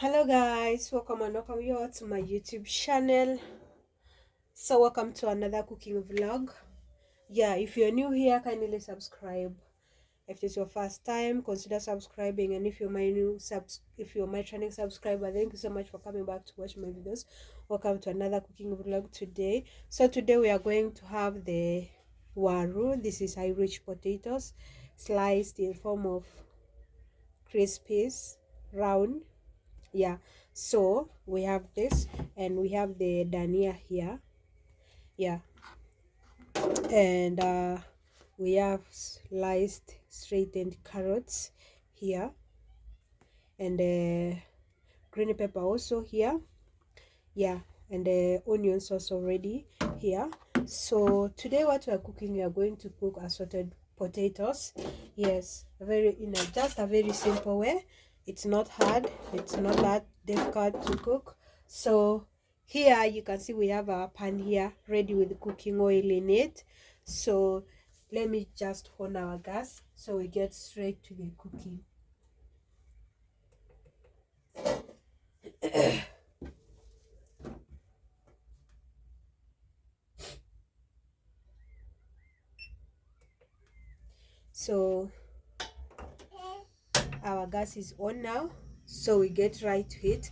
Hello guys, welcome you all to my YouTube channel. So welcome to another cooking vlog. Yeah, if you're new here, kindly subscribe. If it's your first time, consider subscribing, and if you're my returning subscriber, thank you so much for coming back to watch my videos. Welcome to another cooking vlog today. So today we are going to have the waru. This is Irish potatoes sliced in form of crispies, round. Yeah, so we have this, and we have the dania here. Yeah, and we have sliced straightened carrots here, and green pepper also here. Yeah, and the onions also ready here. So today what we are cooking, we are going to cook assorted potatoes. Yes, just a very simple way. It's not hard, it's not that difficult to cook. So here you can see we have our pan here ready with cooking oil in it. So let me just on our gas so we get straight to the cooking. So our gas is on now, so we get right to it.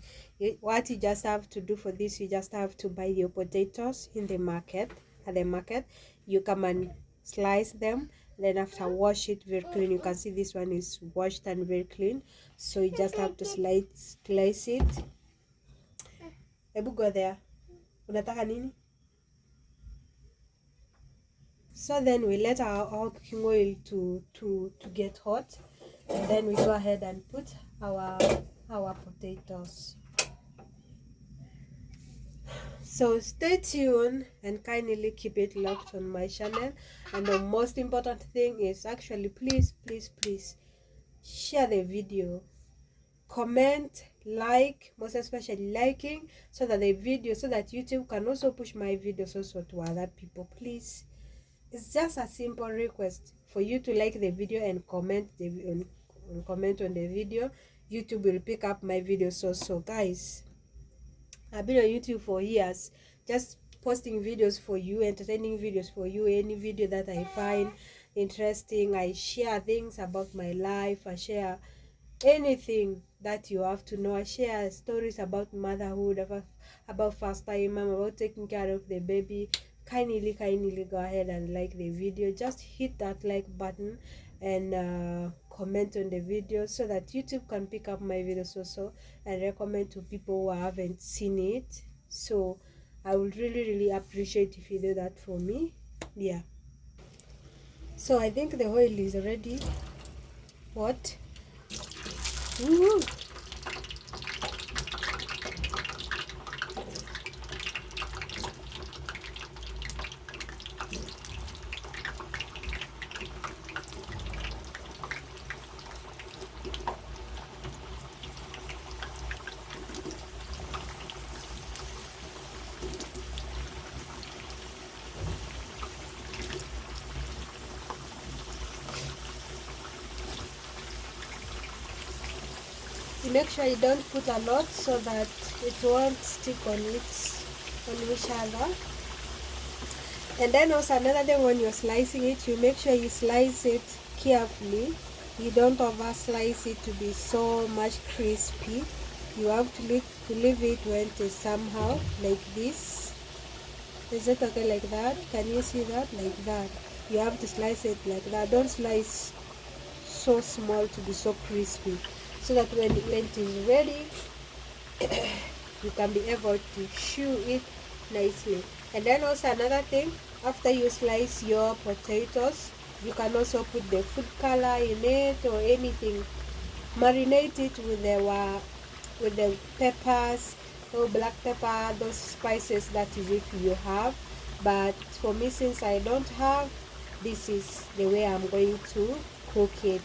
What you just have to do for this, you just have to buy your potatoes in the market. At the market you come and slice them, then after wash it very clean. You can see this one is washed and very clean, so you just have to slice it. Ebu go there, unataka nini? So then we let our cooking oil to get hot, and then we go ahead and put our potatoes. So stay tuned and kindly keep it locked on my channel. And the most important thing is actually please share the video, comment, like, most especially liking, so that YouTube can also push my videos also to other people. Please, it's just a simple request for you to like the video and comment comment on the video. YouTube will pick up my videos also. Guys, I've been on YouTube for years, just posting videos for you, entertaining videos for you. Any video that I find interesting, I share things about my life. I share anything that you have to know. I share stories about motherhood, about first time mom, about taking care of the baby. Kindly go ahead and like the video. Just hit that like button and comment on the video so that YouTube can pick up my videos also and recommend to people who haven't seen it. So I would really appreciate if you do that for me. Yeah, so I think the oil is ready. What? Woo! You make sure you don't put a lot so that it won't stick on each other. And then also another thing, when you're slicing it, you make sure you slice it carefully. You don't over slice it to be so much crispy. You have to leave it when it is somehow like this. Is it okay like that? Can you see that? Like that. You have to slice it like that. Don't slice so small to be so crispy, so that when it is ready you can be able to chew it nicely. And then also another thing, after you slice your potatoes, you can also put the food color in it or anything. Marinate it with the peppers or black pepper, those spices that is if you have. But for me, since I don't have, this is the way I'm going to cook it.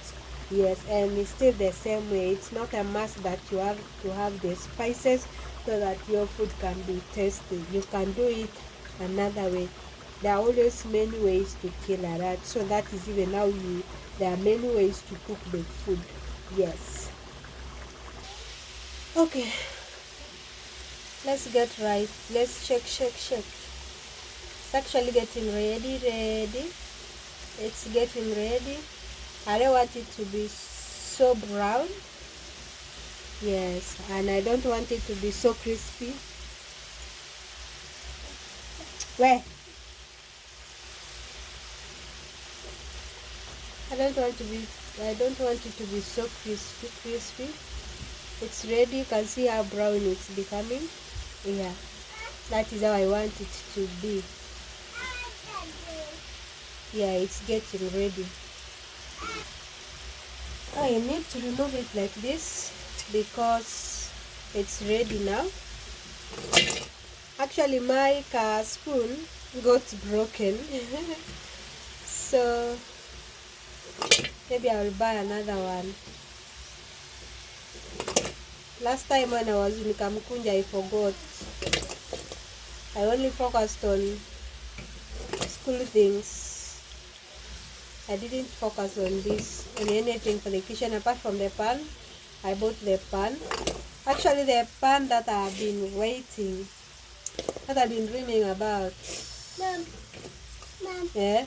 Yes, and it's still the same way. It's not a must that you have to have the spices so that your food can be tasty. You can do it another way. There are always many ways to kill a rat, so that is even how there are many ways to cook the food. Yes. Okay, let's get right. Let's shake. It's actually getting ready. It's getting ready. I don't want it to be so brown. Yes, and I don't want it to be so crispy. Where? I don't want it to be so crispy. It's ready. You can see how brown it's becoming. Yeah, that is how I want it to be. Yeah, it's getting ready. I need to remove it like this because it's ready now. Actually, my spoon got broken. So maybe I will buy another one. Last time when I was in Kamkunja, I forgot. I only focused on school things. I didn't focus on anything for the kitchen apart from the pan. I bought the pan. Actually, the pan that I've been dreaming about. Mom. Yeah.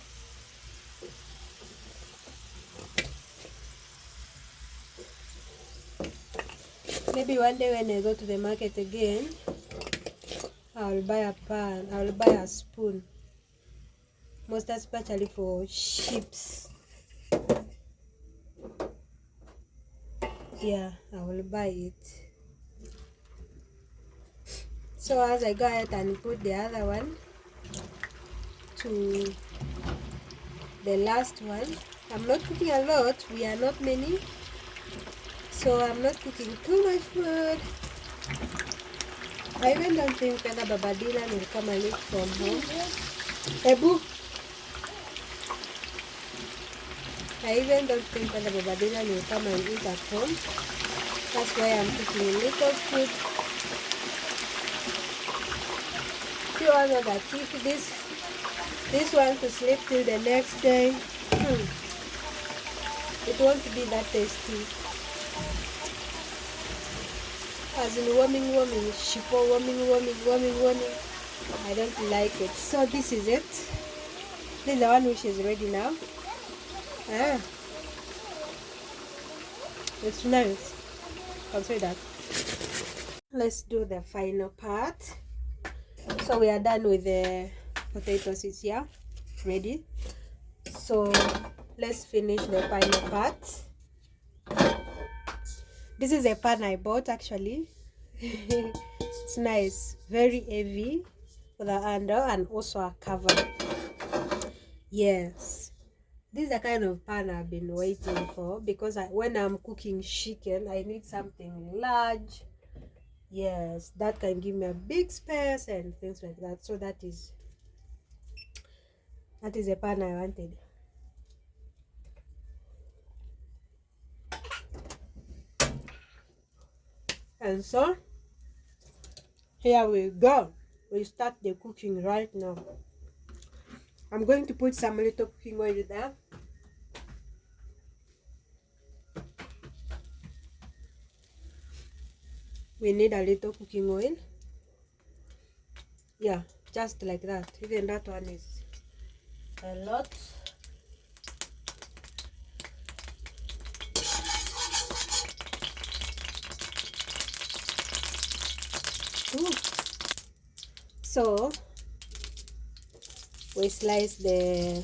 Maybe one day when I go to the market again, I'll buy a pan. I'll buy a spoon. Most especially for chips. Yeah, I will buy it. So as I go ahead and put the other one to the last one, I'm not cooking a lot. We are not many, so I'm not cooking too much food. I even don't think whether Baba Dylan will come and eat from home. Ebu. I even don't think whether Baba Dylan will come and eat at home. That's why I'm cooking a little food. If you all know that if this one to sleep till the next day, it won't be that tasty. As in warming, shippo, warming. I don't like it. So this is it. This is the one which is ready now. It's nice. I'll say that. Let's do the final part. So we are done with the potatoes. It's here, ready. So let's finish the final part. This is a pan I bought actually. It's nice, very heavy with a handle and also a cover. Yes, this is the kind of pan I've been waiting for because when I'm cooking chicken, I need something large. Yes, that can give me a big space and things like that. So that is a pan I wanted. And so here we go. We start the cooking right now. I'm going to put some little cooking oil there. We need a little cooking oil. Yeah, just like that. Even that one is a lot. Ooh. So we slice the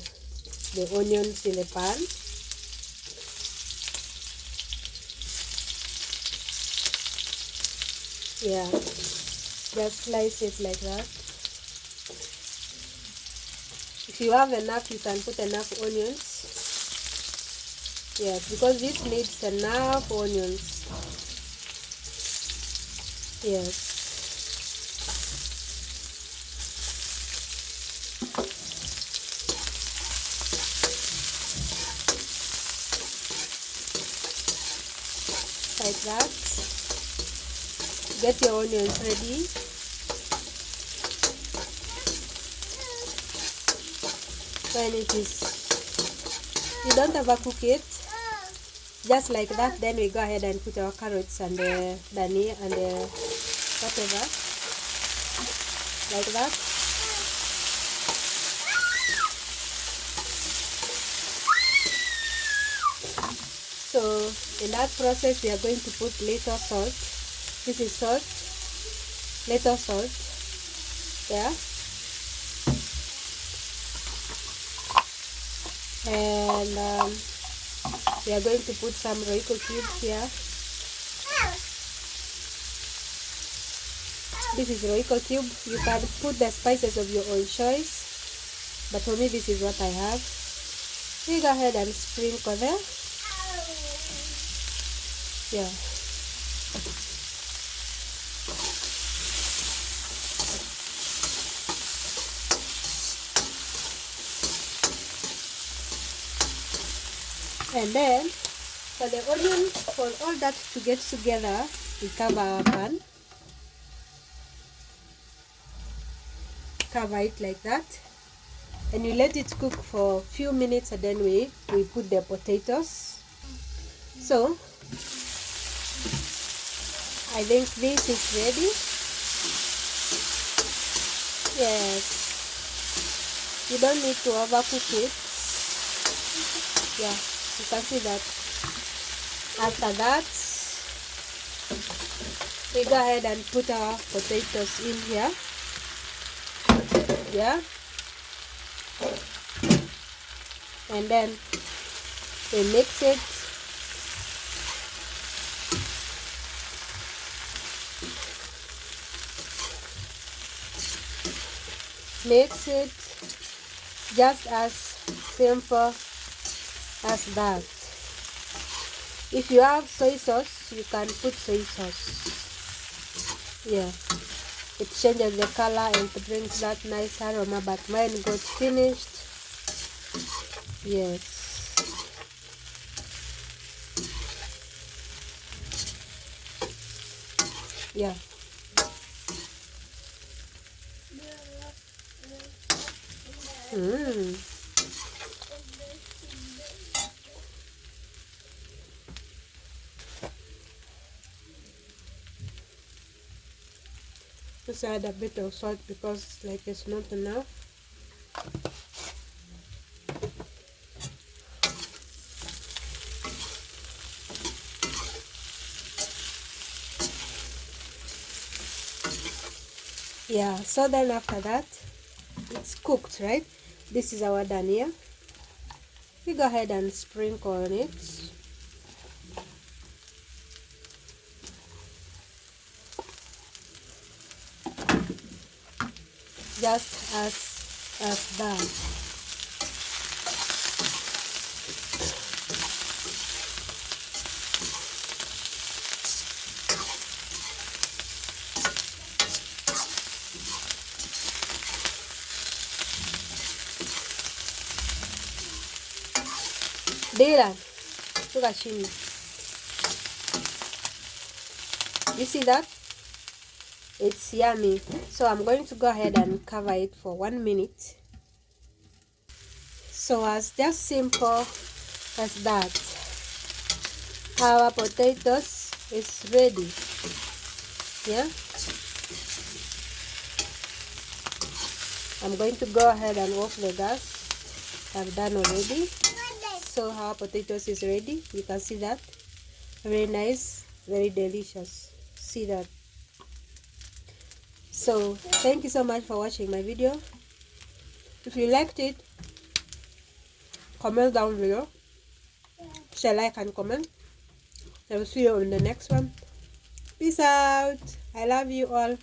onions in the pan. Yeah, just slice it like that. If you have enough, you can put enough onions. Yes, because this needs enough onions. Yes. Like that. Get your onions ready. When it is, you don't overcook it. just like that. Then we go ahead and put our carrots and the dania and the whatever, like that. So in that process we are going to put little salt. This is salt, little salt there, and we are going to put some Royco cubes here. This is Royco cube. You can put the spices of your own choice, but for me this is what I have. We go ahead and sprinkle there. Yeah. And then for the onion, for all that to get together, we cover our pan. Cover it like that, and you let it cook for a few minutes, and then we put the potatoes. So I think this is ready. Yes, you don't need to overcook it. Yeah, you can see that. After that, we go ahead and put our potatoes in here. Yeah, and then we mix it. Mix it just as simple as that. If you have soy sauce, you can put soy sauce. Yeah, it changes the color and it brings that nice aroma, but mine got finished. Yes. Yeah. Just add a bit of salt because like it's not enough. Yeah, so then after that, it's cooked, right? This is our dania. We go ahead and sprinkle on it. Just as that. Dylan, look at chini. You see that? It's yummy. So I'm going to go ahead and cover it for 1 minute. So as just simple as that, our potatoes is ready. Yeah, I'm going to go ahead and off the gas. I've done already. So our potatoes is ready. You can see that. Very nice, very delicious. See that? So thank you so much for watching my video. If you liked it, comment down below. Share, like, and comment. I will see you on the next one. Peace out. I love you all.